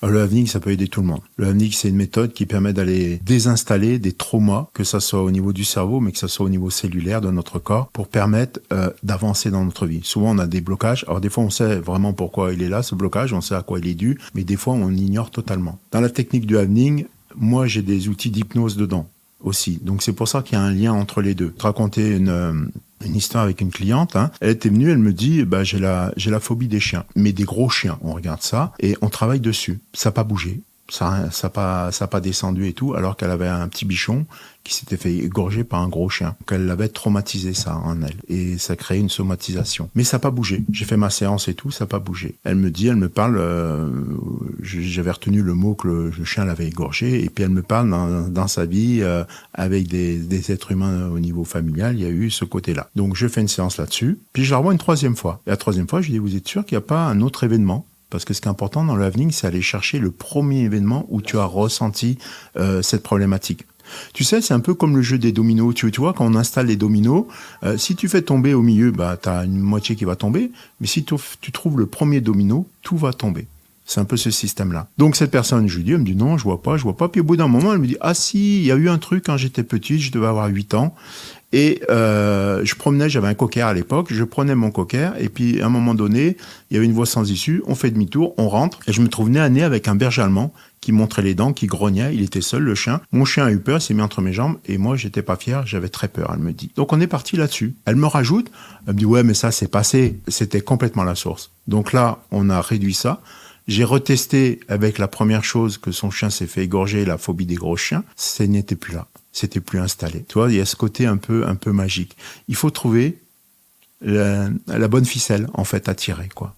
Le Havning, ça peut aider tout le monde. Le Havning, c'est une méthode qui permet d'aller désinstaller des traumas, que ça soit au niveau du cerveau, mais que ça soit au niveau cellulaire de notre corps, pour permettre d'avancer dans notre vie. Souvent, on a des blocages. Alors, des fois, on sait vraiment pourquoi il est là, ce blocage, on sait à quoi il est dû, mais des fois, on ignore totalement. Dans la technique du Havning, moi, j'ai des outils d'hypnose dedans aussi. Donc, c'est pour ça qu'il y a un lien entre les deux. Je vais raconter une histoire avec une cliente. Elle était venue, elle me dit, j'ai la phobie des chiens, mais des gros chiens. On regarde ça et on travaille dessus. Ça n'a pas bougé. Ça a pas descendu et tout, alors qu'elle avait un petit bichon qui s'était fait égorger par un gros chien. Donc elle l'avait traumatisé ça en elle, et ça créait une somatisation. Mais ça n'a pas bougé. J'ai fait ma séance et tout, ça n'a pas bougé. Elle me parle, j'avais retenu le mot que le chien l'avait égorgé, et puis elle me parle dans sa vie, avec des êtres humains au niveau familial, il y a eu ce côté-là. Donc je fais une séance là-dessus, puis je la revois une troisième fois. Et la troisième fois, je lui dis, vous êtes sûr qu'il n'y a pas un autre événement? Parce que ce qui est important dans le Havning, c'est aller chercher le premier événement où tu as ressenti cette problématique. Tu sais, c'est un peu comme le jeu des dominos. Tu vois, quand on installe les dominos, si tu fais tomber au milieu, tu as une moitié qui va tomber. Mais si tu trouves le premier domino, tout va tomber. C'est un peu ce système-là. Donc cette personne, je lui dis, elle me dit non, je vois pas. Puis au bout d'un moment, elle me dit, ah si, il y a eu un truc quand j'étais petite, je devais avoir 8 ans. Et j'avais un cocker à l'époque, je prenais mon cocker, et puis à un moment donné, il y avait une voie sans issue, on fait demi-tour, on rentre, et je me trouve nez à nez avec un berger allemand qui montrait les dents, qui grognait, il était seul, le chien. Mon chien a eu peur, il s'est mis entre mes jambes, et moi, j'étais pas fier, j'avais très peur, elle me dit. Donc on est parti là-dessus. Elle me rajoute, elle me dit, ouais, mais ça, c'est passé, c'était complètement la source. Donc là, on a réduit ça. J'ai retesté avec la première chose que son chien s'est fait égorger, la phobie des gros chiens, ça n'était plus là. C'était plus installé. Tu vois, il y a ce côté un peu magique. Il faut trouver la bonne ficelle, en fait, à tirer, quoi.